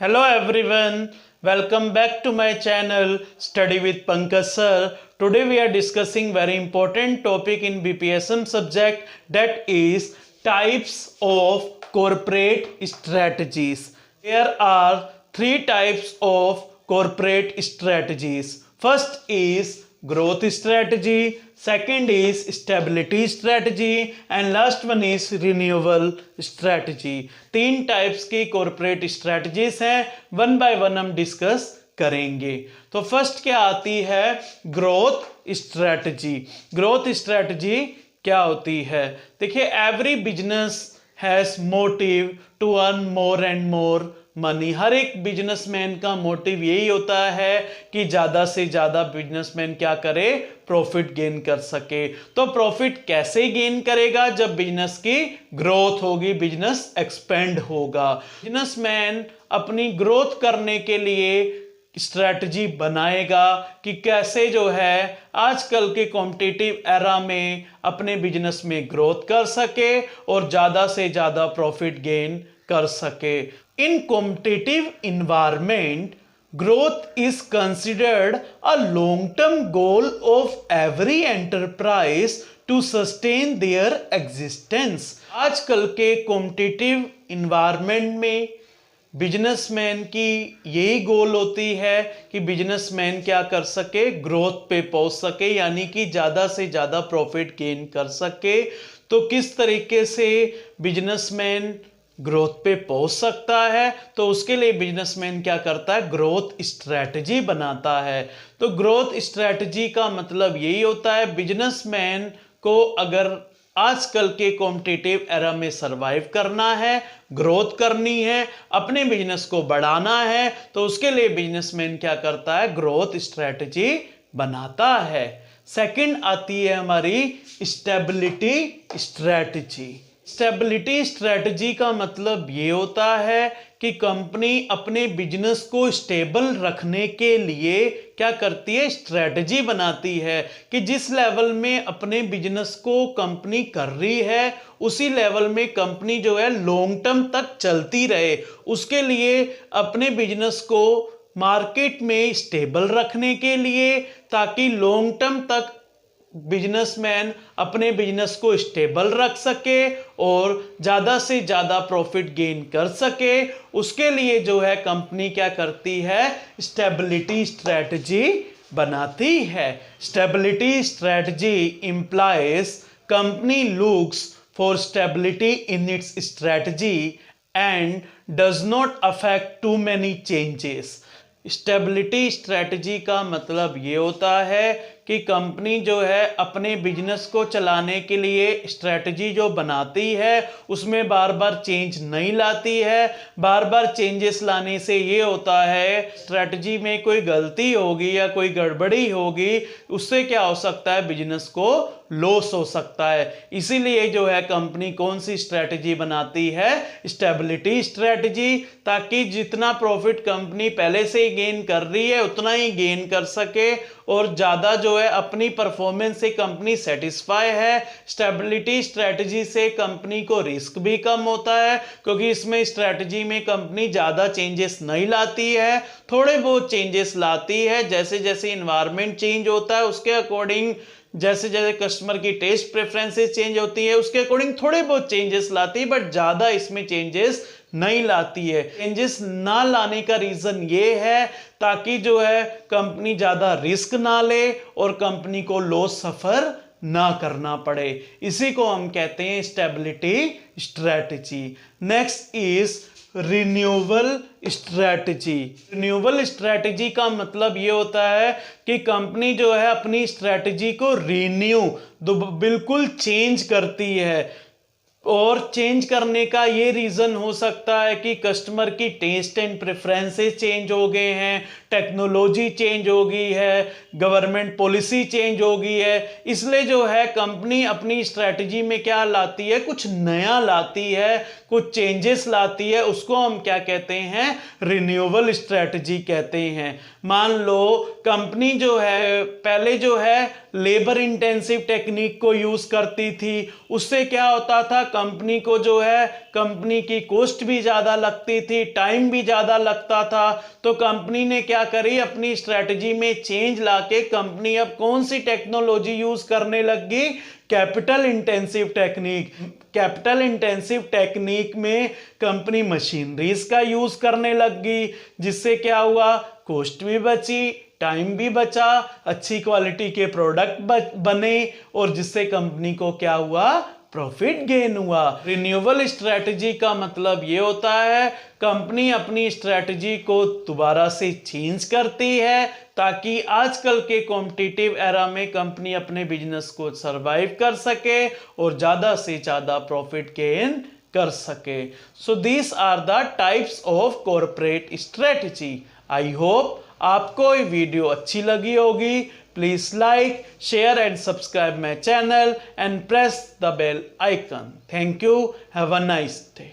Hello everyone, welcome back to my channel Study with Pankaj sir. Today we are discussing very important topic in BPSM subject, that is types of corporate strategies. There are three types of corporate strategies. First is growth strategy, second is stability strategy and last one is renewal strategy. तीन types की corporate strategies हैं, one by one हम discuss करेंगे। तो first क्या आती है, growth strategy. Growth strategy क्या होती है? देखिए, every business has motive to earn more and more money. हर एक बिजनेसमैन का मोटिव यही होता है कि ज़्यादा से ज़्यादा बिजनेसमैन क्या करे, प्रॉफिट गेन कर सके। तो प्रॉफिट कैसे गेन करेगा? जब बिजनेस की ग्रोथ होगी, बिजनेस एक्सपेंड होगा। बिजनेसमैन अपनी ग्रोथ करने के लिए स्ट्रैटेजी बनाएगा कि कैसे जो है आजकल के कॉम्पिटिटिव एरा में अपने बिजनेस में ग्रोथ कर सके और ज़्यादा से ज़्यादा प्रॉफिट गेन कर सके। In competitive environment, growth is considered a long-term goal of every enterprise to sustain their existence. आजकल के competitive environment में बिजनेसमैन की यही गोल होती है कि बिजनेसमैन क्या कर सके, ग्रोथ पे पहुंच सके, यानी कि ज़्यादा से ज़्यादा प्रॉफिट गेन कर सके। तो किस तरीके से बिजनेसमैन ग्रोथ पे पहुंच सकता है? तो उसके लिए बिजनेसमैन क्या करता है, ग्रोथ स्ट्रैटेजी बनाता है। तो ग्रोथ स्ट्रैटेजी का मतलब यही होता है, बिजनेसमैन को अगर आजकल के कॉम्पिटिटिव एरा में सरवाइव करना है, ग्रोथ करनी है, अपने बिजनेस को बढ़ाना है, तो उसके लिए बिजनेसमैन क्या करता है, ग्रोथ स्ट्रैटेजी बनाता है। सेकंड आती है हमारी स्टेबिलिटी स्ट्रैटेजी। स्टेबिलिटी स्ट्रैटेजी का मतलब ये होता है कि कंपनी अपने बिजनेस को स्टेबल रखने के लिए क्या करती है, स्ट्रैटेजी बनाती है कि जिस लेवल में अपने बिजनेस को कंपनी कर रही है उसी लेवल में कंपनी जो है लॉन्ग टर्म तक चलती रहे। उसके लिए अपने बिजनेस को मार्केट में स्टेबल रखने के लिए, ताकि लॉन्ग टर्म तक बिजनेसमैन अपने बिजनेस को स्टेबल रख सके और ज़्यादा से ज़्यादा प्रॉफिट गेन कर सके, उसके लिए जो है कंपनी क्या करती है, स्टेबिलिटी स्ट्रैटेजी बनाती है। Stability strategy implies company looks for stability in its strategy and does not affect too many changes. Stability strategy का मतलब ये होता है कि कंपनी जो है अपने बिजनेस को चलाने के लिए स्ट्रैटेजी जो बनाती है उसमें बार बार चेंज नहीं लाती है। बार बार चेंजेस लाने से ये होता है, स्ट्रैटेजी में कोई गलती होगी या कोई गड़बड़ी होगी, उससे क्या हो सकता है, बिजनेस को लॉस हो सकता है। इसीलिए जो है कंपनी कौन सी स्ट्रैटेजी बनाती है, स्टेबिलिटी स्ट्रैटेजी, ताकि जितना प्रॉफिट कंपनी पहले से ही गेन कर रही है उतना ही गेन कर सके और ज़्यादा जो है अपनी परफॉर्मेंस से कंपनी सेटिस्फाई है। स्टेबिलिटी स्ट्रैटेजी से कंपनी को रिस्क भी कम होता है, क्योंकि इसमें स्ट्रैटेजी में कंपनी ज़्यादा चेंजेस नहीं लाती है, थोड़े बहुत चेंजेस लाती है। जैसे जैसे इन्वायरमेंट चेंज होता है उसके अकॉर्डिंग, जैसे जैसे कस्टमर की टेस्ट प्रेफरेंसेस चेंज होती है उसके अकॉर्डिंग थोड़े बहुत चेंजेस लाती है, बट ज़्यादा इसमें चेंजेस नहीं लाती है। चेंजेस ना लाने का रीज़न ये है ताकि जो है कंपनी ज़्यादा रिस्क ना ले और कंपनी को लॉस सफ़र ना करना पड़े। इसी को हम कहते हैं stability strategy. Next is renewal strategy. Renewal strategy का मतलब ये होता है कि कंपनी जो है अपनी स्ट्रैटेजी को रिन्यू बिल्कुल चेंज करती है। और चेंज करने का ये रीज़न हो सकता है कि कस्टमर की टेस्ट एंड प्रेफरेंसेस चेंज हो गए हैं, टेक्नोलॉजी चेंज हो गई है, गवर्नमेंट पॉलिसी चेंज हो गई है। इसलिए जो है कंपनी अपनी स्ट्रैटेजी में क्या लाती है, कुछ नया लाती है, कुछ चेंजेस लाती है, उसको हम क्या कहते हैं, रिन्यूअल स्ट्रैटेजी कहते हैं। मान लो कंपनी जो है पहले जो है लेबर इंटेंसिव टेक्निक को यूज करती थी। उससे क्या होता था, कंपनी को जो है कंपनी की कॉस्ट भी ज्यादा लगती थी, टाइम भी ज्यादा लगता था। तो कंपनी ने क्या करी, अपनी स्ट्रेटजी में चेंज लाके कंपनी अब कौन सी टेक्नोलॉजी यूज करने लगी, capital intensive technique. Capital intensive technique में कंपनी मशीनरीज का यूज करने लगी, जिससे क्या हुआ, कॉस्ट भी बची, टाइम भी बचा, अच्छी क्वालिटी के प्रोडक्ट बने, और जिससे कंपनी को क्या हुआ, प्रॉफिट गेन हुआ। रिन्यूएबल स्ट्रेटजी का मतलब ये होता है, कंपनी अपनी स्ट्रेटजी को दोबारा से चेंज करती है ताकि आजकल के कॉम्पिटिटिव एरा में कंपनी अपने बिजनेस को सरवाइव कर सके और ज्यादा से ज्यादा प्रॉफिट गेन कर सके। So this are the types of corporate strategy. I hope आपको ये वीडियो अच्छी लगी होगी। Please like, share and subscribe my channel and press the bell icon. Thank you. Have a nice day.